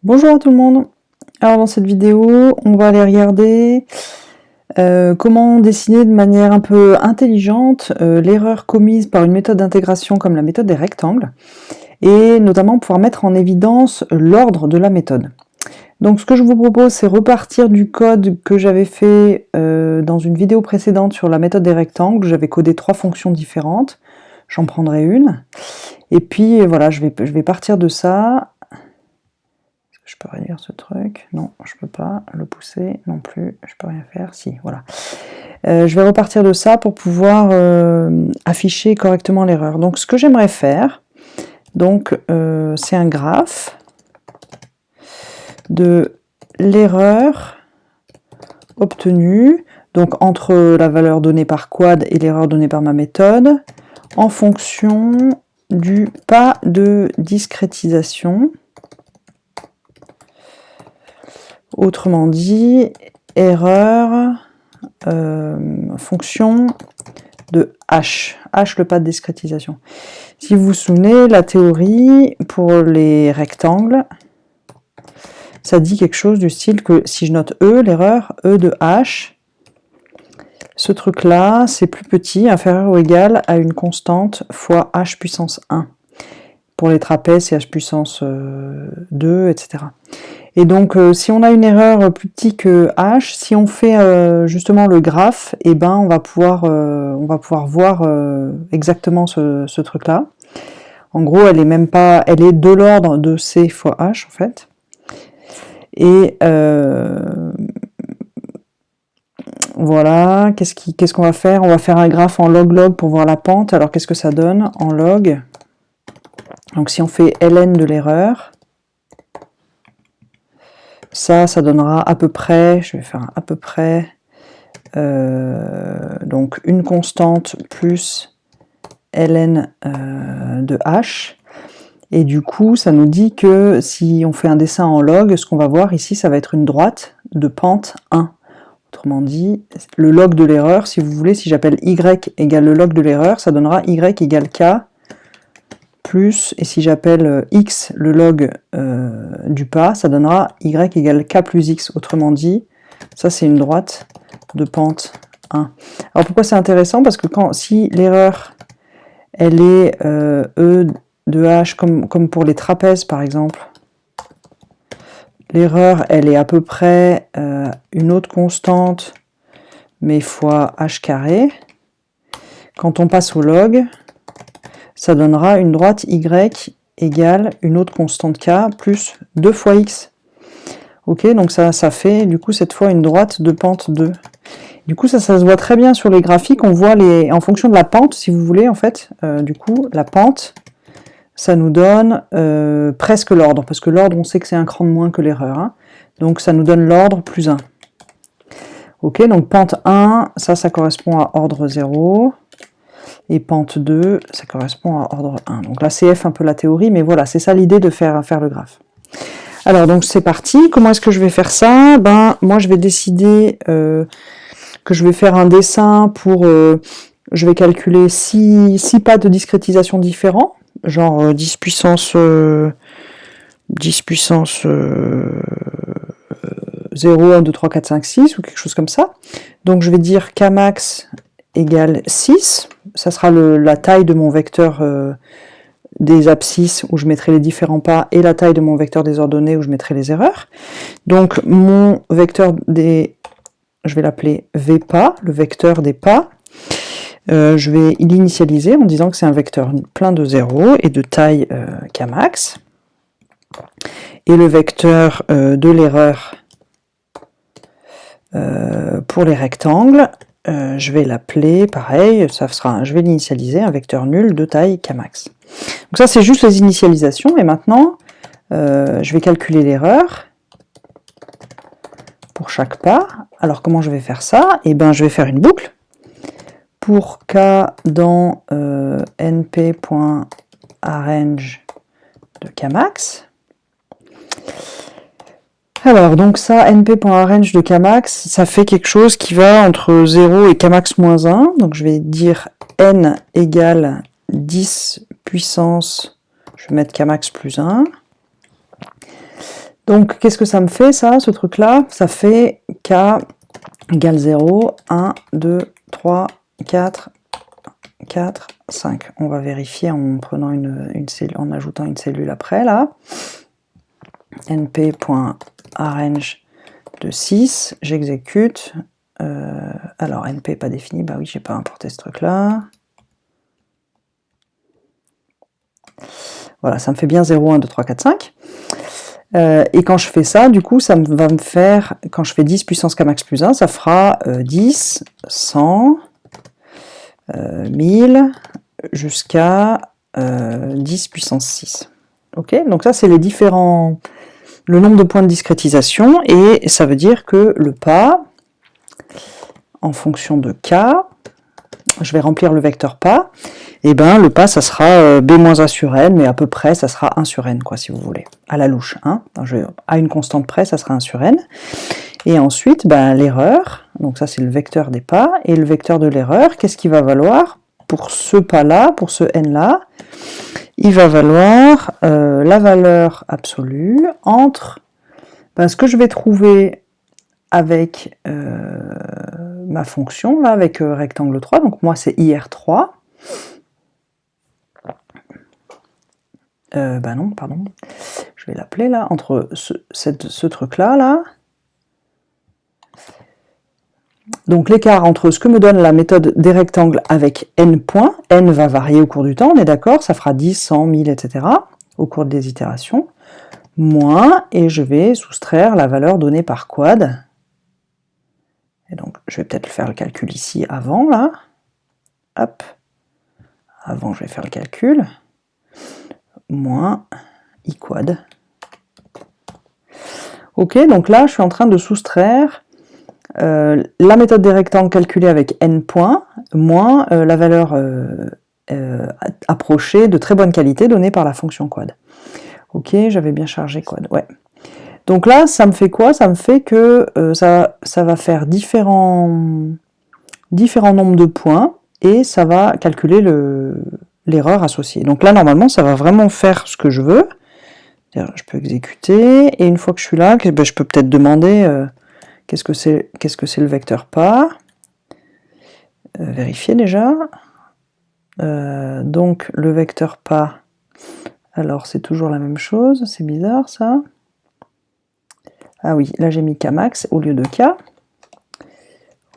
Bonjour à tout le monde. Alors dans cette vidéo, on va aller regarder comment dessiner de manière un peu intelligente l'erreur commise par une méthode d'intégration comme la méthode des rectangles, et notamment pouvoir mettre en évidence l'ordre de la méthode. Donc ce que je vous propose, c'est repartir du code que j'avais fait dans une vidéo précédente sur la méthode des rectangles, où j'avais codé 3 fonctions différentes. J'en prendrai une. Et puis voilà, je vais partir de ça. Je peux réduire ce truc? Non, je peux pas le pousser non plus, je peux rien faire. Si, voilà. Je vais repartir de ça pour pouvoir afficher correctement l'erreur. Donc ce que j'aimerais faire, c'est un graphe de l'erreur obtenue, donc entre la valeur donnée par quad et l'erreur donnée par ma méthode, en fonction du pas de discrétisation. Autrement dit, erreur fonction de h, le pas de discrétisation. Si vous vous souvenez, la théorie pour les rectangles, ça dit quelque chose du style que si je note E, l'erreur, E de h, ce truc-là, c'est plus petit, inférieur ou égal à une constante fois h puissance 1. Pour les trapèzes, c'est h puissance 2, etc. Et donc, si on a une erreur plus petite que h, si on fait justement le graphe, eh ben, on va pouvoir voir exactement ce truc-là. En gros, elle est même pas, elle est de l'ordre de c fois h en fait. Et voilà, qu'est-ce qu'on va faire? On va faire un graphe en log-log pour voir la pente. Alors, qu'est-ce que ça donne en log? Donc, si on fait ln de l'erreur, ça donnera à peu près, je vais faire à peu près, donc une constante plus ln de h. Et du coup, ça nous dit que si on fait un dessin en log, ce qu'on va voir ici, ça va être une droite de pente 1. Autrement dit, le log de l'erreur, si vous voulez, si j'appelle y égale le log de l'erreur, ça donnera y égale k plus, et si j'appelle x le log du pas, ça donnera y égale k plus x. Autrement dit, ça c'est une droite de pente 1. Alors pourquoi c'est intéressant? Parce que si l'erreur, elle est E de h, comme pour les trapèzes par exemple, l'erreur, elle est à peu près une autre constante, mais fois h carré. Quand on passe au log, ça donnera une droite y égale une autre constante k plus 2 fois x. Ok, donc ça fait du coup cette fois une droite de pente 2. Du coup ça se voit très bien sur les graphiques, on voit en fonction de la pente, si vous voulez, en fait, du coup, la pente, ça nous donne presque l'ordre, parce que l'ordre, on sait que c'est un cran de moins que l'erreur, hein. Donc ça nous donne l'ordre plus 1. Ok, donc pente 1, ça correspond à ordre 0. Et pente 2, ça correspond à ordre 1. Donc là, CF un peu la théorie, mais voilà, c'est ça l'idée de faire le graphe. Alors, donc c'est parti. Comment est-ce que je vais faire ça? Ben, moi, je vais décider que je vais faire un dessin pour... je vais calculer 6 pas de discrétisation différents, genre 10 puissance 0, 1, 2, 3, 4, 5, 6, ou quelque chose comme ça. Donc, je vais dire kmax égale 6. Ça sera la taille de mon vecteur des abscisses où je mettrai les différents pas, et la taille de mon vecteur des ordonnées où je mettrai les erreurs. Donc mon vecteur je vais l'appeler vpas, le vecteur des pas. Je vais l'initialiser en disant que c'est un vecteur plein de 0 et de taille kmax. Et le vecteur de l'erreur pour les rectangles, je vais l'appeler, pareil, je vais l'initialiser, un vecteur nul de taille kmax. Donc ça, c'est juste les initialisations, et maintenant, je vais calculer l'erreur pour chaque pas. Alors, comment je vais faire ça? Eh bien, je vais faire une boucle pour k dans np.arrange de kmax. Alors, donc ça, np.arrange de kmax, ça fait quelque chose qui va entre 0 et kmax moins 1. Donc, je vais dire n égale 10 puissance, je vais mettre kmax plus 1. Donc, qu'est-ce que ça me fait, ça, ce truc-là? Ça fait K égale 0, 1, 2, 3, 4, 4, 5. On va vérifier en prenant une cellule, en ajoutant une cellule après, là. np.arrange de 6, j'exécute. Alors, np pas défini, bah oui, j'ai pas importé ce truc-là. Voilà, ça me fait bien 0, 1, 2, 3, 4, 5. Et quand je fais ça, du coup, ça va me faire, quand je fais 10 puissance k max plus 1, ça fera 10, 100, 1000, jusqu'à 10 puissance 6. Ok, donc ça, c'est les différents, le nombre de points de discrétisation, et ça veut dire que le pas, en fonction de k, je vais remplir le vecteur pas, et ben le pas ça sera b-a sur n, mais à peu près ça sera 1 sur n, quoi, si vous voulez, à la louche, hein. À une constante près ça sera 1 sur n, et ensuite ben, l'erreur, donc ça c'est le vecteur des pas, et le vecteur de l'erreur, qu'est-ce qu'il va valoir pour ce pas là, pour ce n là? Il va valoir la valeur absolue entre ce que je vais trouver avec ma fonction, là, avec rectangle 3, donc moi c'est IR3. Non, pardon, je vais l'appeler là, entre ce truc-là, là. Donc l'écart entre ce que me donne la méthode des rectangles avec n points, n va varier au cours du temps, on est d'accord, ça fera 10, 100, 1000, etc. au cours des itérations, moins, et je vais soustraire la valeur donnée par quad. Et donc je vais peut-être faire le calcul ici avant, là. Hop. Avant je vais faire le calcul. Moins i quad. Ok, donc là je suis en train de soustraire la méthode des rectangles calculée avec n points, moins la valeur approchée de très bonne qualité donnée par la fonction quad. Ok, j'avais bien chargé quad, ouais. Donc là, ça me fait quoi? Ça me fait que ça va faire différents nombres de points, et ça va calculer l'erreur associée. Donc là, normalement, ça va vraiment faire ce que je veux. Je peux exécuter, et une fois que je suis là, je peux peut-être demander qu'est-ce que c'est le vecteur pas. Vérifier déjà. Donc le vecteur pas, alors c'est toujours la même chose, c'est bizarre ça. Ah oui, là j'ai mis k max au lieu de k.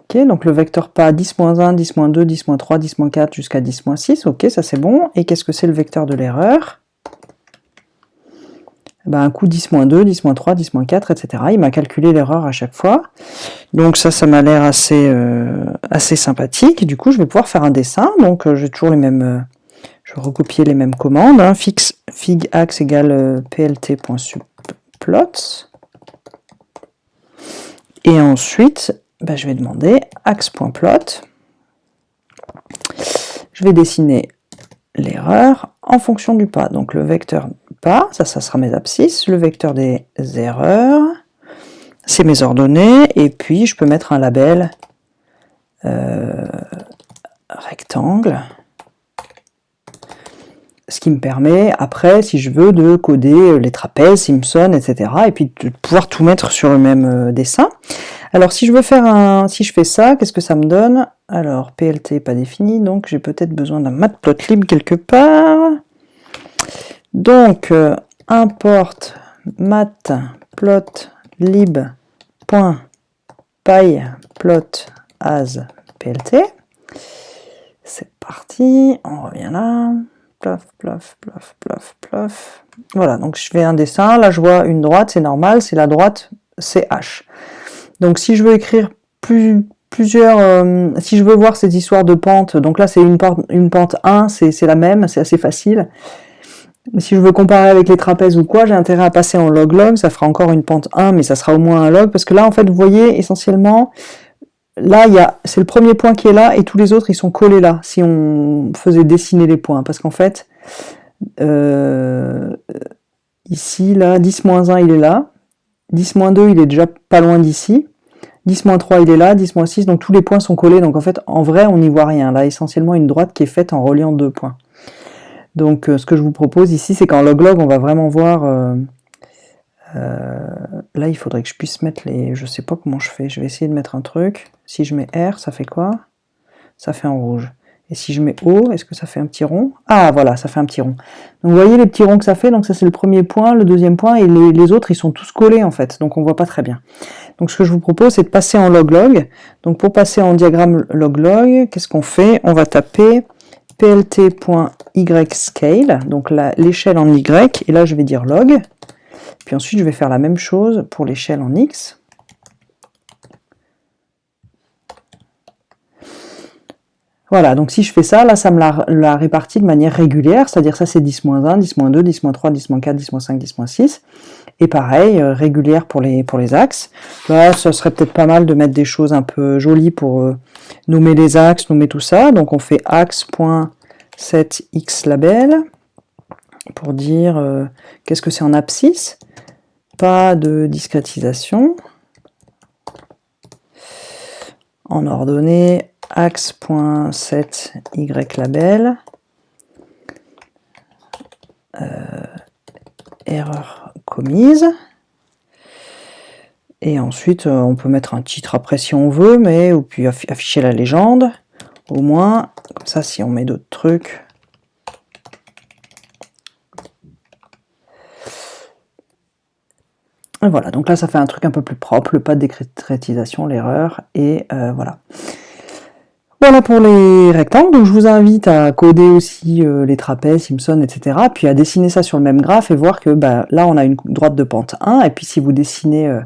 Ok, donc le vecteur pas 10-1, 10-2, 10-3, 10-4 jusqu'à 10-6, ok, ça c'est bon. Et qu'est-ce que c'est le vecteur de l'erreur? Un coup 10-2, 10-3, 10-4, etc. Il m'a calculé l'erreur à chaque fois. Donc ça m'a l'air assez sympathique. Et du coup, je vais pouvoir faire un dessin. Donc j'ai toujours les mêmes... je vais recopier les mêmes commandes. Hein. Fig axe égale plt.subplot. Et ensuite, je vais demander axe.plot. Je vais dessiner l'erreur en fonction du pas. Donc le vecteur pas, ça sera mes abscisses, le vecteur des erreurs, c'est mes ordonnées, et puis je peux mettre un label rectangle, ce qui me permet après, si je veux, de coder les trapèzes, Simpson, etc. et puis de pouvoir tout mettre sur le même dessin. Alors si je veux faire si je fais ça, qu'est-ce que ça me donne? Alors PLT pas défini, donc j'ai peut-être besoin d'un matplotlib quelque part. Donc import matplotlib.pyplot as plt. C'est parti, on revient là. Plof, plof, plof, plof, plof. Voilà, donc je fais un dessin, là je vois une droite, c'est normal, c'est la droite CH. Donc si je veux écrire plusieurs, si je veux voir cette histoire de pente, donc là c'est une pente 1, c'est la même, c'est assez facile. Mais si je veux comparer avec les trapèzes ou quoi, j'ai intérêt à passer en log-log, ça fera encore une pente 1, mais ça sera au moins un log, parce que là en fait vous voyez essentiellement, là c'est le premier point qui est là, et tous les autres ils sont collés là, si on faisait dessiner les points, parce qu'en fait, ici, là, 10-1 il est là, 10-2 il est déjà pas loin d'ici, 10-3 il est là, 10-6, donc tous les points sont collés, donc en fait, en vrai, on n'y voit rien. Là, essentiellement une droite qui est faite en reliant deux points. Donc ce que je vous propose ici, c'est qu'en log-log, on va vraiment voir Là, il faudrait que je puisse mettre les... Je sais pas comment je fais. Je vais essayer de mettre un truc. Si je mets R, ça fait quoi? Ça fait en rouge. Et si je mets O, est-ce que ça fait un petit rond? Ah, voilà, ça fait un petit rond. Donc, vous voyez les petits ronds que ça fait? Donc, ça, c'est le premier point, le deuxième point, et les autres, ils sont tous collés, en fait. Donc, on voit pas très bien. Donc, ce que je vous propose, c'est de passer en log-log. Donc, pour passer en diagramme log-log, qu'est-ce qu'on fait? On va taper plt.yscale, donc l'échelle en Y, et là, je vais dire log. Puis ensuite, je vais faire la même chose pour l'échelle en X. Voilà, donc si je fais ça, là, ça me la répartit de manière régulière, c'est-à-dire ça, c'est 10-1, 10-2, 10-3, 10-4, 10-5, 10-6. Et pareil, régulière pour les axes. Là, ça serait peut-être pas mal de mettre des choses un peu jolies pour nommer les axes, nommer tout ça. Donc, on fait axe.setxlabel pour dire qu'est-ce que c'est en abscisse. Pas de discrétisation. En ordonnée, axe.setYlabel. Erreur commise. Et ensuite, on peut mettre un titre après si on veut, mais ou puis afficher la légende, au moins. Comme ça, si on met d'autres trucs... Voilà, donc là ça fait un truc un peu plus propre, le pas de décrétisation, l'erreur, et voilà. Voilà pour les rectangles, donc je vous invite à coder aussi les trapèzes, Simpson, etc. Puis à dessiner ça sur le même graphe et voir que là on a une droite de pente 1, et puis si vous dessinez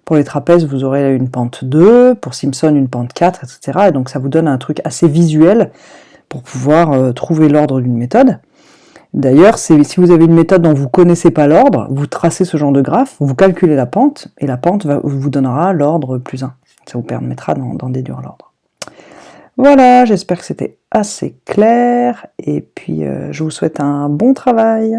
pour les trapèzes, vous aurez une pente 2, pour Simpson une pente 4, etc. Et donc ça vous donne un truc assez visuel pour pouvoir trouver l'ordre d'une méthode. D'ailleurs, si vous avez une méthode dont vous ne connaissez pas l'ordre, vous tracez ce genre de graphe, vous calculez la pente, et la pente vous donnera l'ordre plus 1. Ça vous permettra d'en déduire l'ordre. Voilà, j'espère que c'était assez clair, et puis je vous souhaite un bon travail.